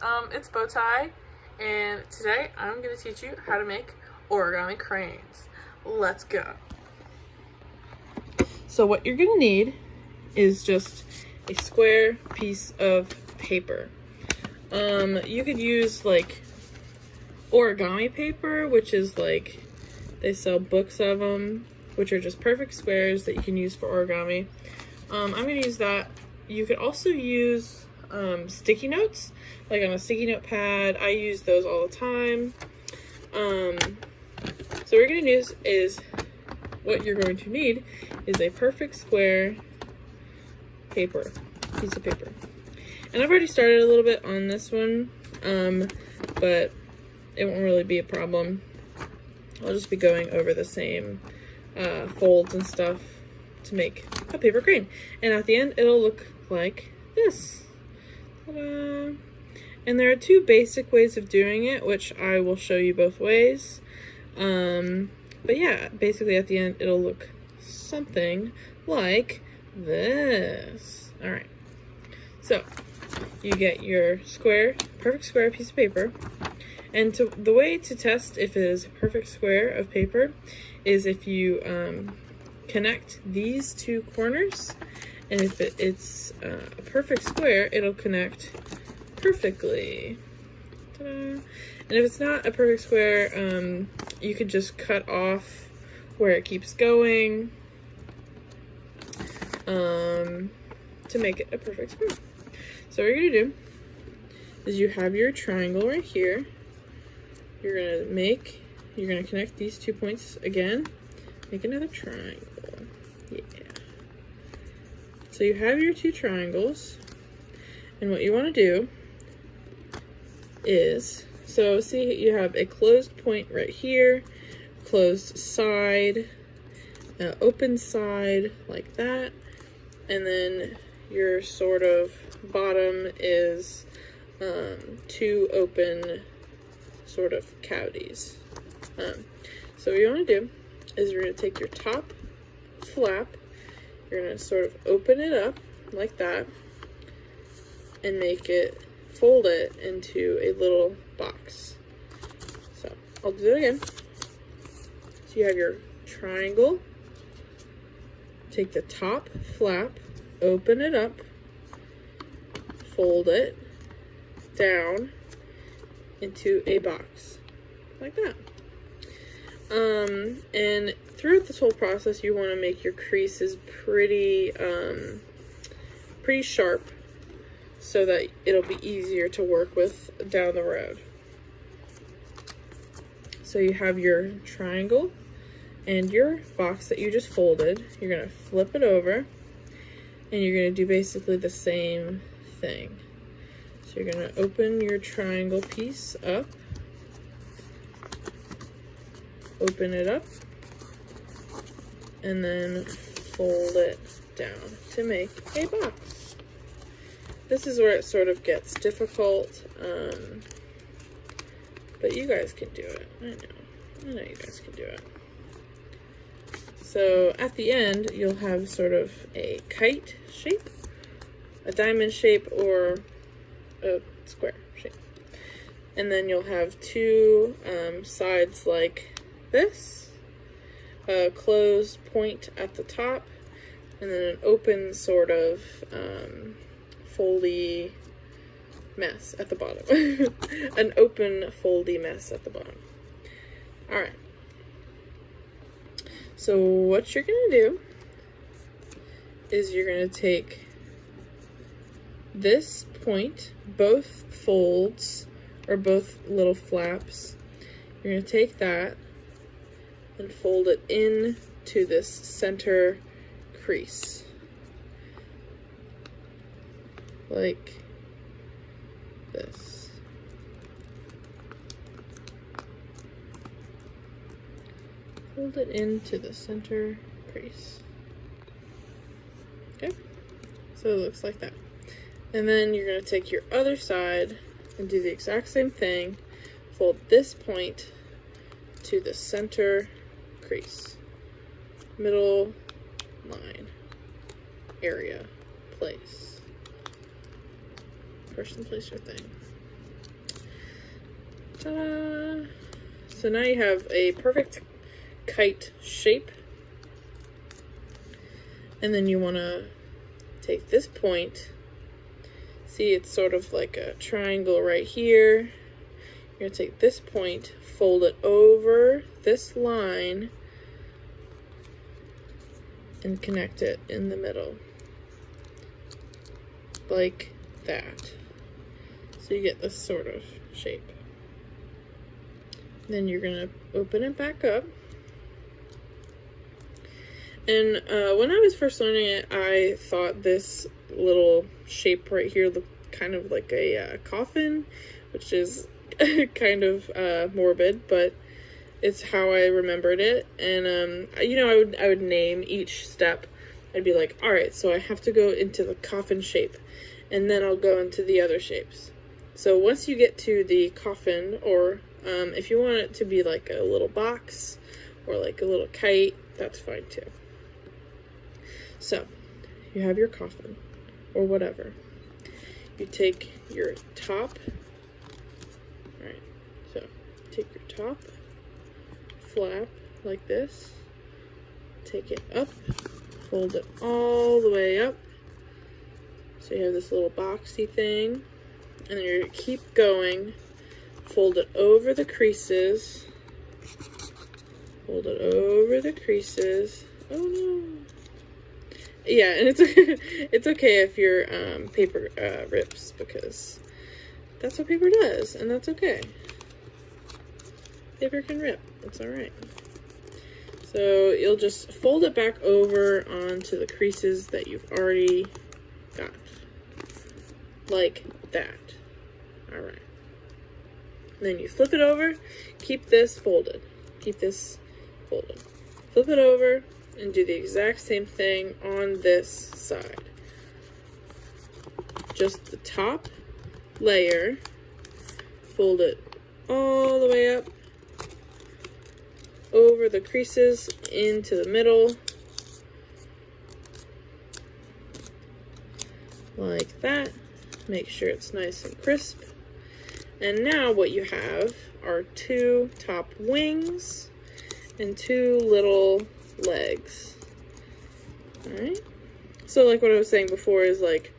It's Bowtie, and today I'm going to teach you how to make origami cranes. Let's go. So what you're going to need is just a square piece of paper. You could use like origami paper, which is like, they sell books of them, which are just perfect squares that you can use for origami. I'm going to use that. You could also use sticky notes, like on a sticky note pad. I use those all the time. So what you're going to use is, what you're going to need is a perfect square piece of paper. And I've already started a little bit on this one, but it won't really be a problem. I'll just be going over the same folds and stuff to make a paper crane. And at the end, it'll look like this. Ta-da! And there are two basic ways of doing it, which I will show you both ways. But yeah, basically at the end, it'll look something like this. All right. So you get your perfect square piece of paper. And the way to test if it is a perfect square of paper is if you connect these two corners, and if it's a perfect square, it'll connect perfectly. Ta-da. And if it's not a perfect square, you could just cut off where it keeps going to make it a perfect square. So what you're gonna do is you have your triangle right here. You're gonna connect these 2 points again, make another triangle. Yeah. So you have your two triangles, and what you want to do is, so see, you have a closed point right here, closed side, open side like that, and then your sort of bottom is two open sort of cavities. So what you want to do is you're going to take your top flap, you're going to sort of open it up like that and fold it into a little box. So I'll do it again. So you have your triangle, take the top flap, open it up, fold it down into a box like that. And throughout this whole process, you want to make your creases pretty sharp so that it'll be easier to work with down the road. So you have your triangle and your box that you just folded. You're going to flip it over and you're going to do basically the same thing. So you're going to open your triangle piece up, open it up, and then fold it down to make a box. This is where it sort of gets difficult, but you guys can do it. I know you guys can do it. So at the end, you'll have sort of a kite shape, a diamond shape, or a square shape. And then you'll have two sides like this, a closed point at the top, and then an open sort of foldy mess at the bottom. An open foldy mess at the bottom. Alright. So what you're going to do is you're going to take this point, both folds, or both little flaps, you're going to take that and fold it into this center crease. Like this. Fold it into the center crease. Okay? So it looks like that. And then you're going to take your other side and do the exact same thing. Fold this point to the center crease. Middle line. Area. Place. Person, place, or thing. Ta-da! So now you have a perfect kite shape. And then you want to take this point. See, it's sort of like a triangle right here. You're going to take this point, fold it over this line, and connect it in the middle. Like that. So you get this sort of shape. Then you're going to open it back up. And when I was first learning it, I thought this little shape right here looked kind of like a coffin, which is kind of morbid, but it's how I remembered it. And you know, I would name each step. I'd be like, all right, so I have to go into the coffin shape, and then I'll go into the other shapes. So once you get to the coffin, or if you want it to be like a little box or like a little kite, that's fine too. So, you have your coffin, or whatever. You take your top, alright, so take your top, flap like this, take it up, fold it all the way up, so you have this little boxy thing, and then you're going to keep going, fold it over the creases, fold it over the creases, oh no. Yeah, and it's okay if your paper rips, because that's what paper does, and that's okay. Paper can rip, it's alright. So you'll just fold it back over onto the creases that you've already got. Like that. Alright. Then you flip it over, keep this folded. Keep this folded. Flip it over, and do the exact same thing on this side. Just the top layer, fold it all the way up, over the creases, into the middle, like that. Make sure it's nice and crisp. And now what you have are two top wings and two little legs. Alright, so like what I was saying before is like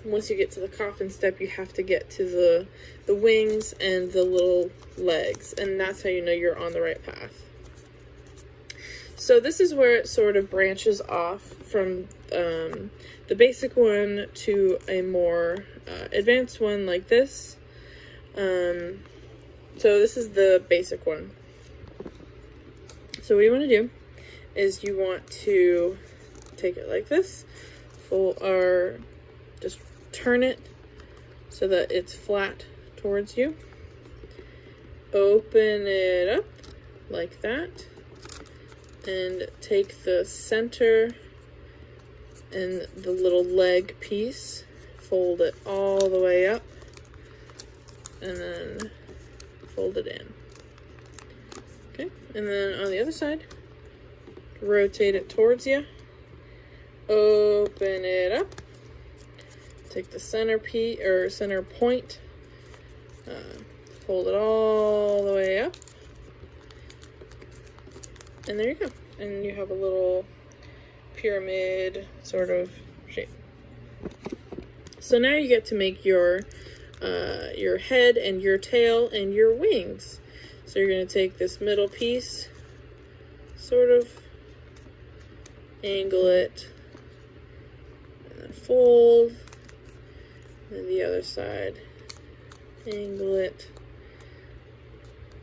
once you get to the coffin step, you have to get to the wings and the little legs, and that's how you know you're on the right path. So this is where it sort of branches off from the basic one to a more advanced one like this. So this is the basic one. So what you want to do is you want to take it like this, or just turn it so that it's flat towards you. Open it up like that, and take the center and the little leg piece, fold it all the way up, and then fold it in. Okay, and then on the other side, rotate it towards you, open it up, take the center piece, or center point, fold it all the way up, and there you go. And you have a little pyramid sort of shape. So now you get to make your head and your tail and your wings. So you're going to take this middle piece, sort of angle it, and then fold, and the other side, angle it,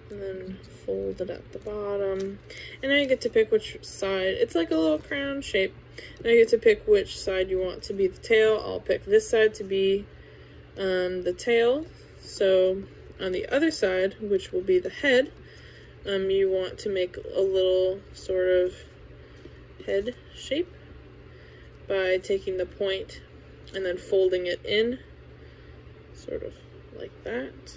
and then fold it at the bottom. And now you get to pick which side. It's like a little crown shape. Now you get to pick which side you want to be the tail. I'll pick this side to be the tail. So on the other side, which will be the head, you want to make a little sort of head shape by taking the point and then folding it in, sort of like that.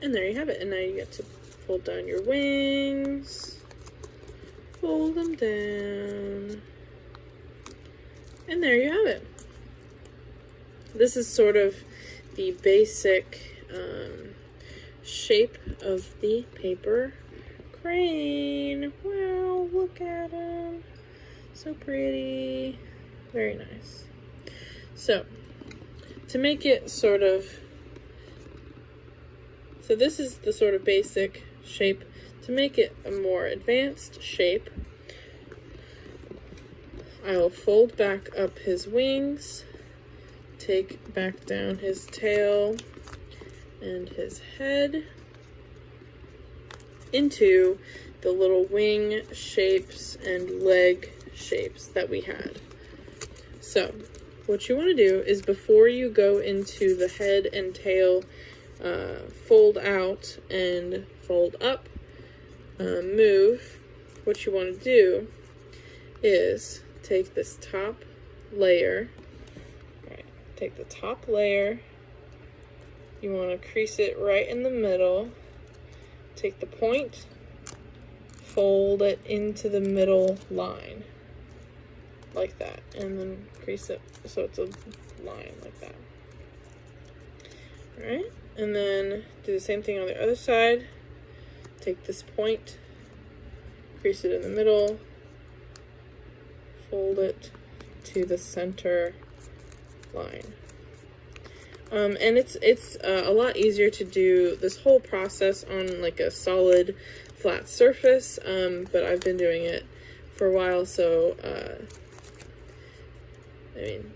And there you have it. And now you get to fold down your wings, fold them down, and there you have it. This is sort of the basic shape of the paper crane. Wow, look at him. So pretty. Very nice. So, to make it sort of, so this is the sort of basic shape. To make it a more advanced shape, I'll fold back up his wings, take back down his tail and his head into the little wing shapes and leg shapes that we had. So, what you want to do is before you go into the head and tail fold out and fold up, move, what you want to do is take this top layer, take the top layer, you want to crease it right in the middle, take the point, fold it into the middle line, like that, and then crease it so it's a line like that. Alright, and then do the same thing on the other side. Take this point, crease it in the middle, fold it to the center line. And it's a lot easier to do this whole process on like a solid flat surface, but I've been doing it for a while, so I mean,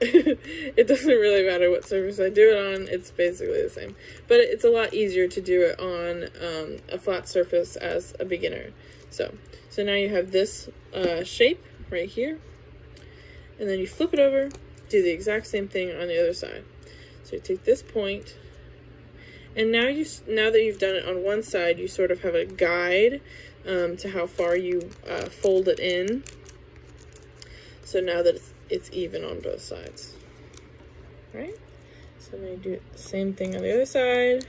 it doesn't really matter what surface I do it on, it's basically the same. But it's a lot easier to do it on a flat surface as a beginner. So now you have this shape right here, and then you flip it over, do the exact same thing on the other side. So you take this point, and now that you've done it on one side, you sort of have a guide to how far you fold it in. So now that it's even on both sides. Right? So now you do the same thing on the other side.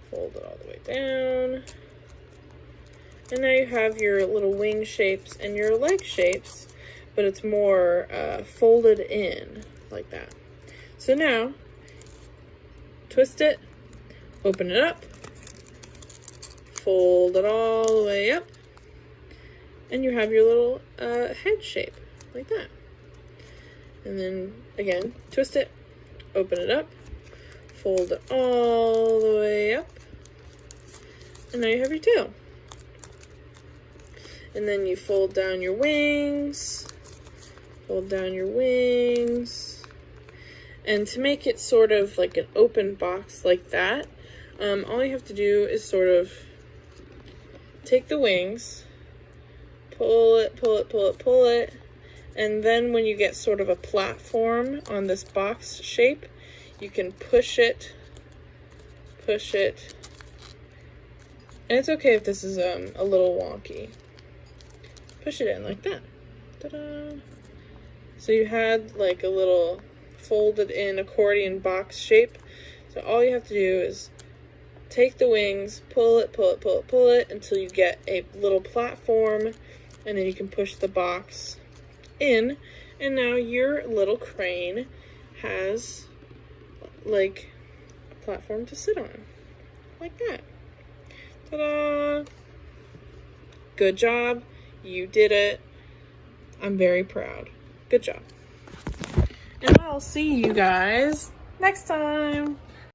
Fold it all the way down. And now you have your little wing shapes and your leg shapes, but it's more folded in like that. So now, twist it, open it up, fold it all the way up, and you have your little head shape, like that. And then, again, twist it, open it up, fold it all the way up, and now you have your tail. And then you fold down your wings, fold down your wings, and to make it sort of like an open box like that, all you have to do is sort of take the wings, pull it, pull it, pull it, pull it, and then when you get sort of a platform on this box shape, you can push it, and it's okay if this is a little wonky. Push it in like that. Ta-da! So you had like a little folded in accordion box shape. So all you have to do is take the wings, pull it, pull it, pull it, pull it until you get a little platform, and then you can push the box in, and now your little crane has like a platform to sit on. Like that. Ta-da! Good job. You did it. I'm very proud. Good job. And I'll see you guys next time.